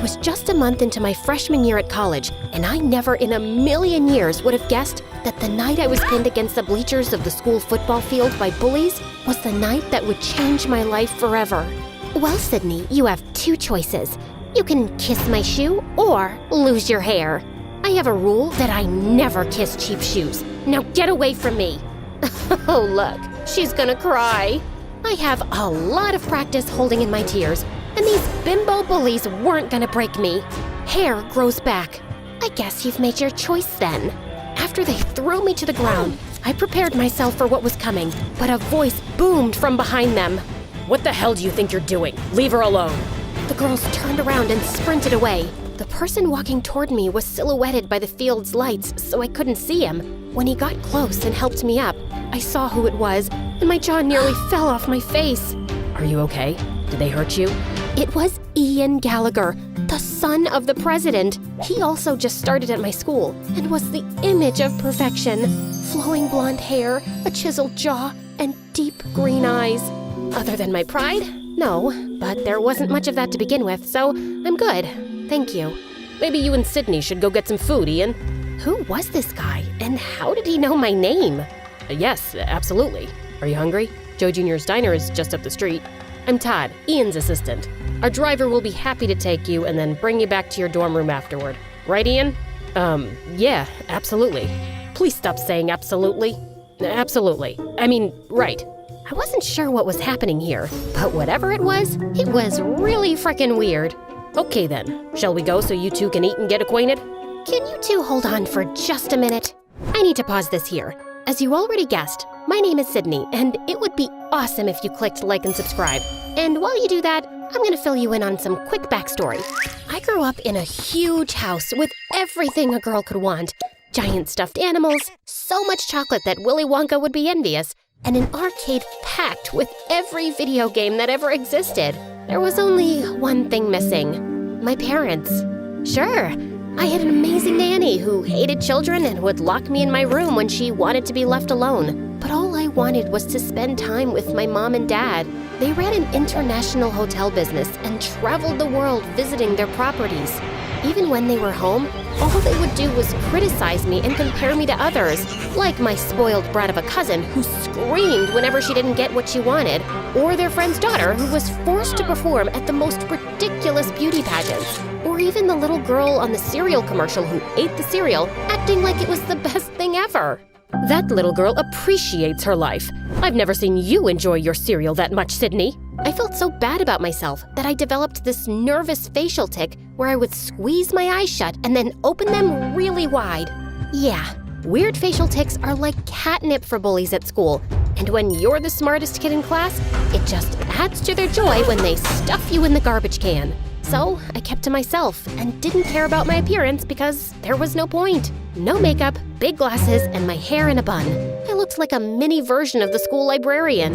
was just a month into my freshman year at college, and I never in a million years would have guessed that the night I was pinned against the bleachers of the school football field by bullies was the night that would change my life forever. Well, Sydney, you have two choices. You can kiss my shoe or lose your hair. I have a rule that I never kiss cheap shoes. Now get away from me. Oh, look, she's gonna cry. I have a lot of practice holding in my tears, and these bimbo bullies weren't gonna break me. Hair grows back. I guess you've made your choice then. After they threw me to the ground, I prepared myself for what was coming, but a voice boomed from behind them. What the hell do you think you're doing? Leave her alone. The girls turned around and sprinted away. The person walking toward me was silhouetted by the field's lights, so I couldn't see him. When he got close and helped me up, I saw who it was, and my jaw nearly fell off my face. Are you okay? Did they hurt you? It was Ian Gallagher, the son of the president. He also just started at my school and was the image of perfection. Flowing blonde hair, a chiseled jaw, and deep green eyes. Other than my pride? No, but there wasn't much of that to begin with, so I'm good. Thank you. Maybe you and Sydney should go get some food, Ian. Who was this guy, and how did he know my name? Yes, absolutely. Are you hungry? Joe Jr.'s Diner is just up the street. I'm Todd, Ian's assistant. Our driver will be happy to take you and then bring you back to your dorm room afterward. Right, Ian? Yeah, absolutely. Please stop saying absolutely. Absolutely. I mean, right. I wasn't sure what was happening here, but whatever it was really frickin' weird. Okay then, shall we go so you two can eat and get acquainted? Can you two hold on for just a minute? I need to pause this here. As you already guessed, my name is Sydney, and it would be awesome if you clicked like and subscribe. And while you do that, I'm gonna fill you in on some quick backstory. I grew up in a huge house with everything a girl could want. Giant stuffed animals, so much chocolate that Willy Wonka would be envious, and an arcade packed with every video game that ever existed. There was only one thing missing: my parents. Sure, I had an amazing nanny who hated children and would lock me in my room when she wanted to be left alone. But all I wanted was to spend time with my mom and dad. They ran an international hotel business and traveled the world visiting their properties. Even when they were home, all they would do was criticize me and compare me to others, like my spoiled brat of a cousin who screamed whenever she didn't get what she wanted, or their friend's daughter who was forced to perform at the most ridiculous beauty pageants, or even the little girl on the cereal commercial who ate the cereal, acting like it was the best thing ever. That little girl appreciates her life. I've never seen you enjoy your cereal that much, Sydney. I felt so bad about myself that I developed this nervous facial tic where I would squeeze my eyes shut and then open them really wide. Yeah, weird facial tics are like catnip for bullies at school, and when you're the smartest kid in class, it just adds to their joy when they stuff you in the garbage can. So I kept to myself and didn't care about my appearance because there was no point. No makeup, big glasses, and my hair in a bun. I looked like a mini version of the school librarian.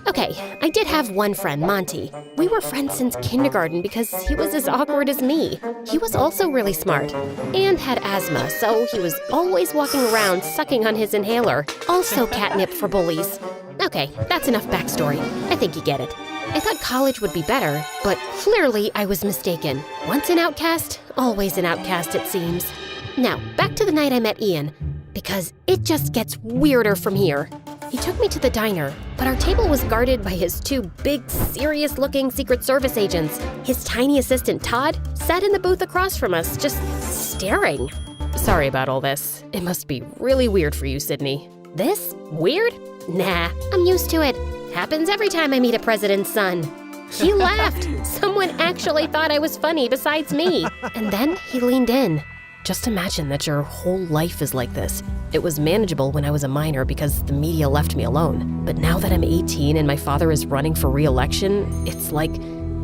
Okay, I did have one friend, Monty. We were friends since kindergarten because he was as awkward as me. He was also really smart and had asthma, so he was always walking around sucking on his inhaler. Also catnip for bullies. Okay, that's enough backstory. I think you get it. I thought college would be better, but clearly I was mistaken. Once an outcast, always an outcast, it seems. Now, back to the night I met Ian, because it just gets weirder from here. He took me to the diner, but our table was guarded by his two big, serious-looking Secret Service agents. His tiny assistant, Todd, sat in the booth across from us, just staring. Sorry about all this. It must be really weird for you, Sydney. This? Weird? Nah, I'm used to it. Happens every time I meet a president's son. He laughed. Someone actually thought I was funny besides me. And then he leaned in. Just imagine that your whole life is like this. It was manageable when I was a minor because the media left me alone. But now that I'm 18 and my father is running for re-election, it's like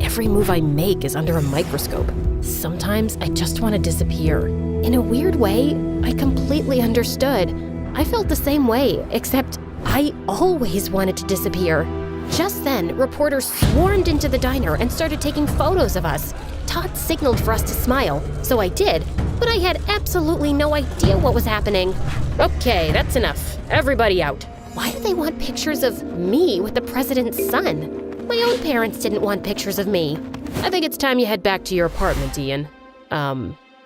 every move I make is under a microscope. Sometimes I just want to disappear. In a weird way, I completely understood. I felt the same way, except I always wanted to disappear. Just then, reporters swarmed into the diner and started taking photos of us. Todd signaled for us to smile, so I did, but I had absolutely no idea what was happening. Okay, that's enough. Everybody out. Why do they want pictures of me with the president's son? My own parents didn't want pictures of me. I think it's time you head back to your apartment, Ian.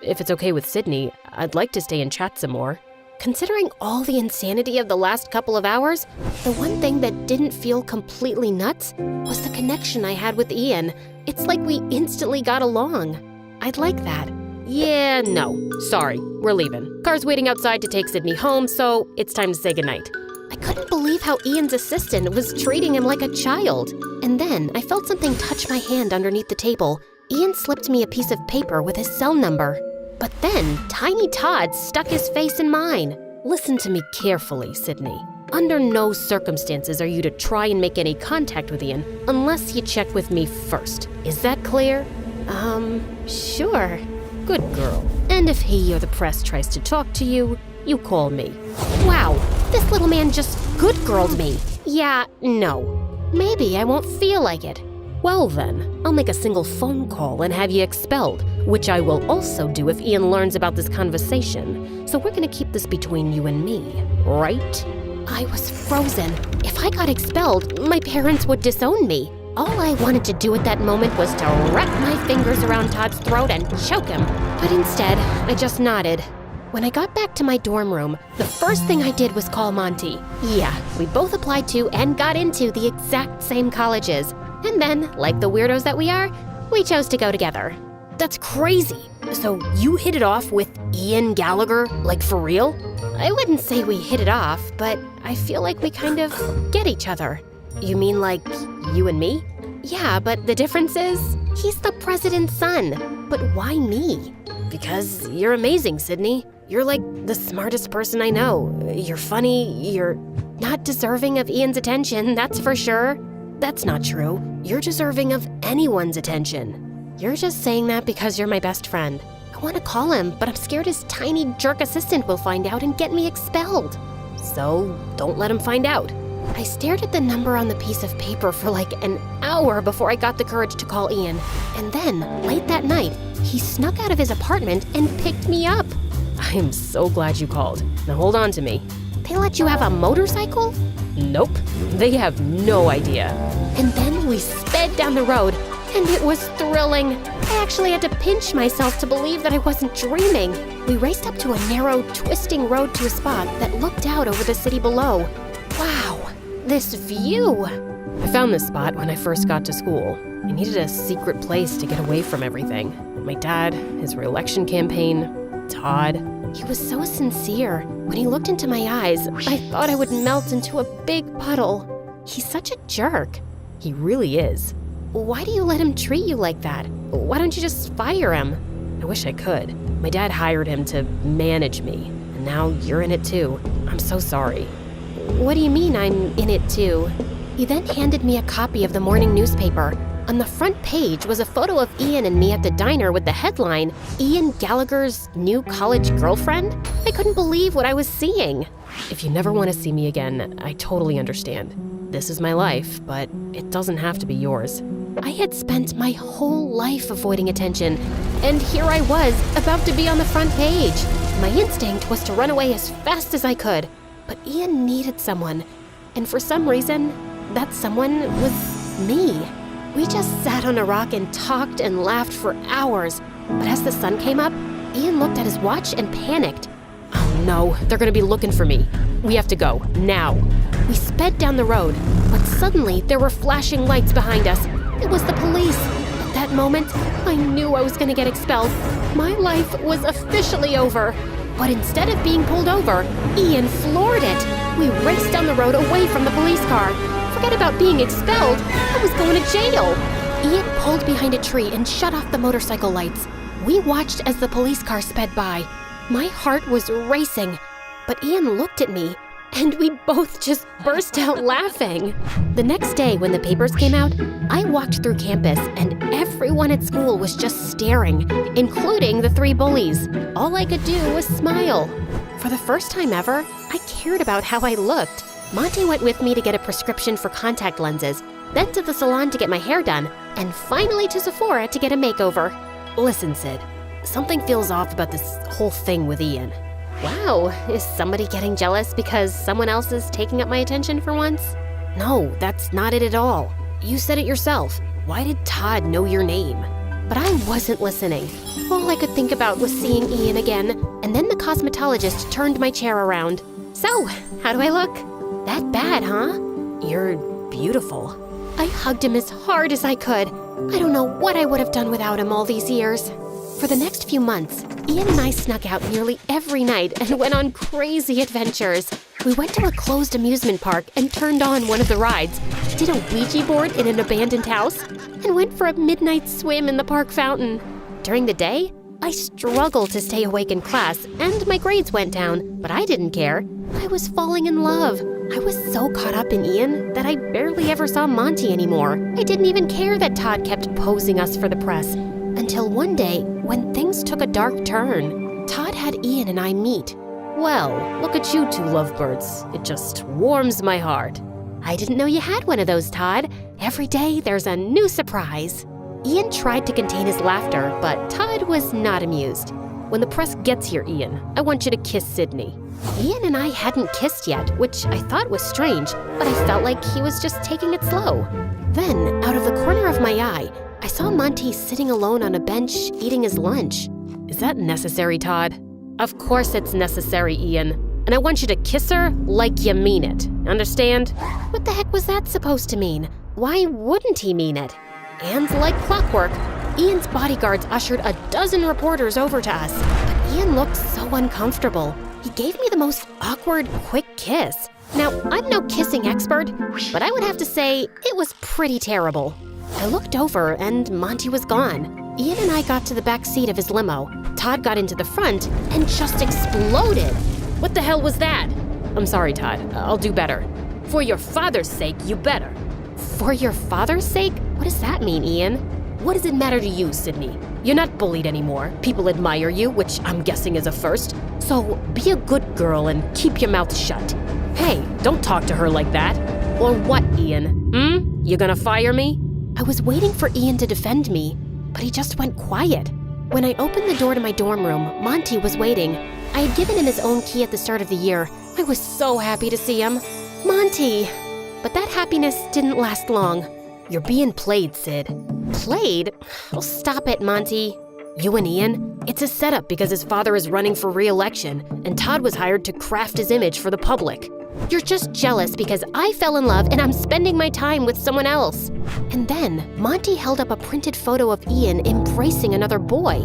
If it's okay with Sydney, I'd like to stay and chat some more. Considering all the insanity of the last couple of hours, the one thing that didn't feel completely nuts was the connection I had with Ian. It's like we instantly got along. I'd like that. Yeah, no. Sorry, we're leaving. Car's waiting outside to take Sydney home, so it's time to say goodnight. I couldn't believe how Ian's assistant was treating him like a child. And then I felt something touch my hand underneath the table. Ian slipped me a piece of paper with his cell number. But then, Tiny Todd stuck his face in mine. Listen to me carefully, Sydney. Under no circumstances are you to try and make any contact with Ian unless you check with me first. Is that clear? Sure. Good girl. And if he or the press tries to talk to you, you call me. Wow, this little man just good-girled me. Yeah, no. Maybe I won't feel like it. Well then, I'll make a single phone call and have you expelled, which I will also do if Ian learns about this conversation. So we're gonna keep this between you and me, right? I was frozen. If I got expelled, my parents would disown me. All I wanted to do at that moment was to wrap my fingers around Todd's throat and choke him. But instead, I just nodded. When I got back to my dorm room, the first thing I did was call Monty. Yeah, we both applied to and got into the exact same colleges. And then, like the weirdos that we are, we chose to go together. That's crazy. So you hit it off with Ian Gallagher, like for real? I wouldn't say we hit it off, but I feel like we kind of get each other. You mean like you and me? Yeah, but the difference is, he's the president's son. But why me? Because you're amazing, Sydney. You're like the smartest person I know. You're funny, you're not deserving of Ian's attention, that's for sure. That's not true. You're deserving of anyone's attention. You're just saying that because you're my best friend. I want to call him, but I'm scared his tiny jerk assistant will find out and get me expelled. So don't let him find out. I stared at the number on the piece of paper for like an hour before I got the courage to call Ian. And then, late that night, he snuck out of his apartment and picked me up. I am so glad you called. Now hold on to me. They let you have a motorcycle? Nope. They have no idea. And then we sped down the road, and it was thrilling. I actually had to pinch myself to believe that I wasn't dreaming. We raced up to a narrow, twisting road to a spot that looked out over the city below. Wow, this view! I found this spot when I first got to school. I needed a secret place to get away from everything. My dad, his re-election campaign, Todd. He was so sincere. When he looked into my eyes, I thought I would melt into a big puddle. He's such a jerk. He really is. Why do you let him treat you like that? Why don't you just fire him? I wish I could. My dad hired him to manage me, and now you're in it too. I'm so sorry. What do you mean I'm in it too? He then handed me a copy of the morning newspaper. On the front page was a photo of Ian and me at the diner with the headline, Ian Gallagher's new college girlfriend? I couldn't believe what I was seeing. If you never want to see me again, I totally understand. This is my life, but it doesn't have to be yours. I had spent my whole life avoiding attention, and here I was, about to be on the front page. My instinct was to run away as fast as I could, but Ian needed someone, and for some reason, that someone was me. We just sat on a rock and talked and laughed for hours, but as the sun came up, Ian looked at his watch and panicked. Oh no, they're gonna be looking for me. We have to go, now. We sped down the road, but suddenly there were flashing lights behind us. It was the police. At that moment, I knew I was gonna get expelled. My life was officially over. But instead of being pulled over, Ian floored it. We raced down the road away from the police car. Forget about being expelled. I was going to jail. Ian pulled behind a tree and shut off the motorcycle lights. We watched as the police car sped by. My heart was racing, but Ian looked at me, and we both just burst out laughing. The next day, when the papers came out, I walked through campus, and everyone at school was just staring, including the 3 bullies. All I could do was smile. For the first time ever, I cared about how I looked. Monty went with me to get a prescription for contact lenses, then to the salon to get my hair done, and finally to Sephora to get a makeover. Listen, Sid, something feels off about this whole thing with Ian. Wow, is somebody getting jealous because someone else is taking up my attention for once? No, that's not it at all. You said it yourself. Why did Todd know your name? But I wasn't listening. All I could think about was seeing Ian again, and then the cosmetologist turned my chair around. So, how do I look? That bad, huh? You're beautiful. I hugged him as hard as I could. I don't know what I would have done without him all these years. For the next few months, Ian and I snuck out nearly every night and went on crazy adventures. We went to a closed amusement park and turned on one of the rides, did a Ouija board in an abandoned house, and went for a midnight swim in the park fountain. During the day, I struggled to stay awake in class and my grades went down, but I didn't care. I was falling in love. I was so caught up in Ian that I barely ever saw Monty anymore. I didn't even care that Todd kept posing us for the press. Until one day, when things took a dark turn, Todd had Ian and I meet. Well, look at you two lovebirds. It just warms my heart. I didn't know you had one of those, Todd. Every day there's a new surprise. Ian tried to contain his laughter, but Todd was not amused. When the press gets here, Ian, I want you to kiss Sydney. Ian and I hadn't kissed yet, which I thought was strange, but I felt like he was just taking it slow. Then, out of the corner of my eye, I saw Monty sitting alone on a bench eating his lunch. Is that necessary, Todd? Of course it's necessary, Ian. And I want you to kiss her like you mean it. Understand? What the heck was that supposed to mean? Why wouldn't he mean it? And like clockwork, Ian's bodyguards ushered a dozen reporters over to us. But Ian looked so uncomfortable. He gave me the most awkward, quick kiss. Now, I'm no kissing expert, but I would have to say it was pretty terrible. I looked over and Monty was gone. Ian and I got to the back seat of his limo. Todd got into the front and just exploded. What the hell was that? I'm sorry, Todd. I'll do better. For your father's sake, you better. For your father's sake? What does that mean, Ian? What does it matter to you, Sydney? You're not bullied anymore. People admire you, which I'm guessing is a first. So be a good girl and keep your mouth shut. Hey, don't talk to her like that. Or what, Ian? You gonna fire me? I was waiting for Ian to defend me, but he just went quiet. When I opened the door to my dorm room, Monty was waiting. I had given him his own key at the start of the year. I was so happy to see him. Monty! But that happiness didn't last long. You're being played, Sid. Played? Oh, stop it, Monty. You and Ian? It's a setup because his father is running for re-election, and Todd was hired to craft his image for the public. You're just jealous because I fell in love and I'm spending my time with someone else. And then Monty held up a printed photo of Ian embracing another boy.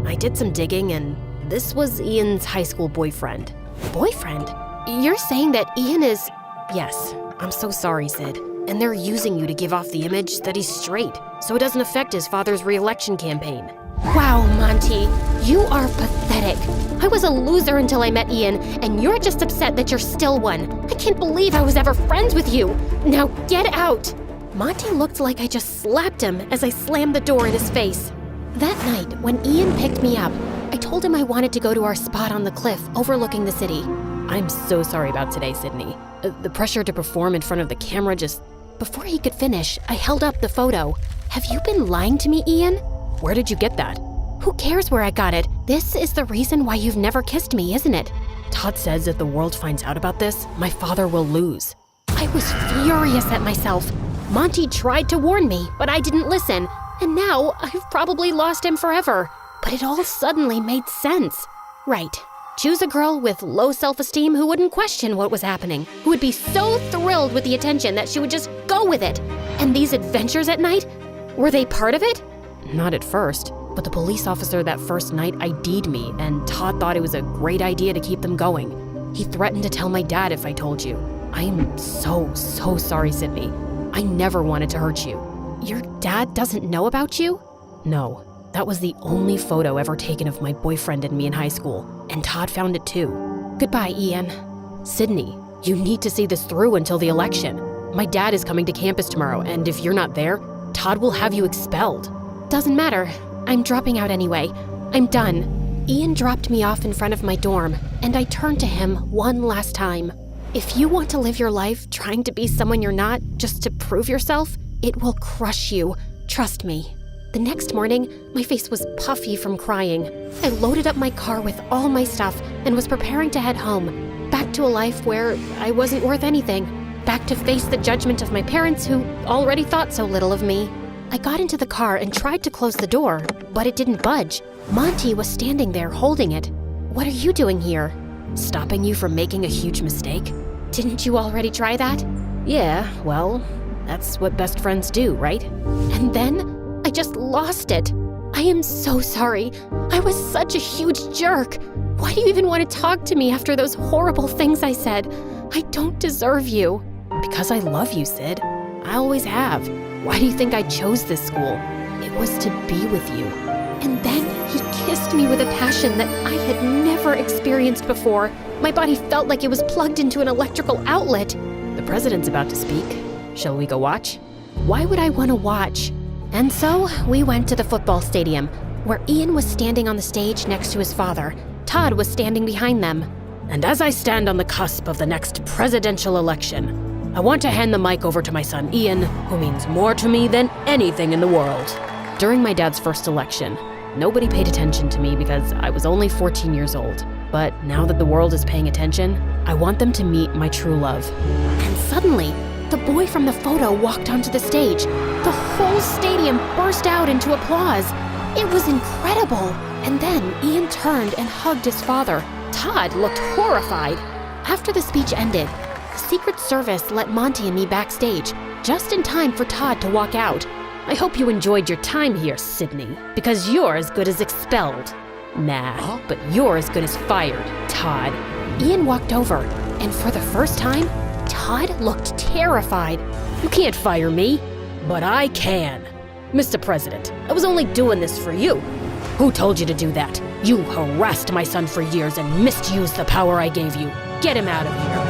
I did some digging and this was Ian's high school boyfriend. Boyfriend? You're saying that Ian is... Yes, I'm so sorry, Sid. And they're using you to give off the image that he's straight, so it doesn't affect his father's re-election campaign. Wow, Monty, you are pathetic. I was a loser until I met Ian, and you're just upset that you're still one. I can't believe I was ever friends with you. Now get out. Monty looked like I just slapped him as I slammed the door in his face. That night, when Ian picked me up, I told him I wanted to go to our spot on the cliff overlooking the city. I'm so sorry about today, Sydney. The pressure to perform in front of the camera just... Before he could finish, I held up the photo. Have you been lying to me, Ian? Where did you get that? Who cares where I got it? This is the reason why you've never kissed me, isn't it? Todd says if the world finds out about this, my father will lose. I was furious at myself. Monty tried to warn me, but I didn't listen. And now I've probably lost him forever. But it all suddenly made sense. Right. Choose a girl with low self-esteem who wouldn't question what was happening, who would be so thrilled with the attention that she would just go with it. And these adventures at night, were they part of it? Not at first, but the police officer that first night ID'd me, and Todd thought it was a great idea to keep them going. He threatened to tell my dad if I told you. I am so sorry, Sydney. I never wanted to hurt you. Your dad doesn't know about you? No. That was the only photo ever taken of my boyfriend and me in high school, and Todd found it too. Goodbye, Ian. Sydney, you need to see this through until the election. My dad is coming to campus tomorrow, and if you're not there, Todd will have you expelled. Doesn't matter. I'm dropping out anyway. I'm done. Ian dropped me off in front of my dorm, and I turned to him one last time. If you want to live your life trying to be someone you're not just to prove yourself, it will crush you. Trust me. The next morning, my face was puffy from crying. I loaded up my car with all my stuff and was preparing to head home, back to a life where I wasn't worth anything. back to face the judgment of my parents who already thought so little of me. I got into the car and tried to close the door, but it didn't budge. Monty was standing there holding it. "What are you doing here?" "Stopping you from making a huge mistake." "Didn't you already try that?" Yeah, well, that's what best friends do, right? And then I just lost it. "I am so sorry. I was such a huge jerk. Why do you even want to talk to me after those horrible things I said? I don't deserve you." Because I love you, Sid. I always have. Why do you think I chose this school? It was to be with you. And then he kissed me with a passion that I had never experienced before. My body felt like it was plugged into an electrical outlet. The president's about to speak. Shall we go watch? Why would I want to watch? And so we went to the football stadium, where Ian was standing on the stage next to his father. Todd was standing behind them. And as I stand on the cusp of the next presidential election, I want to hand the mic over to my son Ian, who means more to me than anything in the world. During my dad's first election, nobody paid attention to me because I was only 14 years old. But now that the world is paying attention, I want them to meet my true love. And suddenly, the boy from the photo walked onto the stage. The whole stadium burst out into applause. It was incredible. And then Ian turned and hugged his father. Todd looked horrified. After the speech ended, the Secret Service let Monty and me backstage, just in time for Todd to walk out. I hope you enjoyed your time here, Sydney, because you're as good as expelled. Nah, but you're as good as fired, Todd. Ian walked over, and for the first time, Todd looked terrified. You can't fire me, but I can. Mr. President, I was only doing this for you. Who told you to do that? You harassed my son for years and misused the power I gave you. Get him out of here.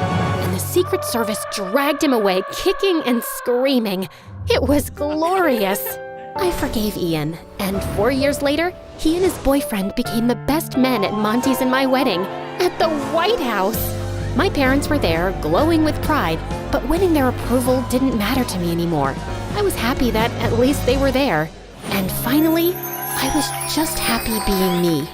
And the Secret Service dragged him away, kicking and screaming. It was glorious. I forgave Ian, and 4 years later, he and his boyfriend became the best men at Monty's and my wedding, at the White House. My parents were there, glowing with pride, but winning their approval didn't matter to me anymore. I was happy that at least they were there. And finally, I was just happy being me.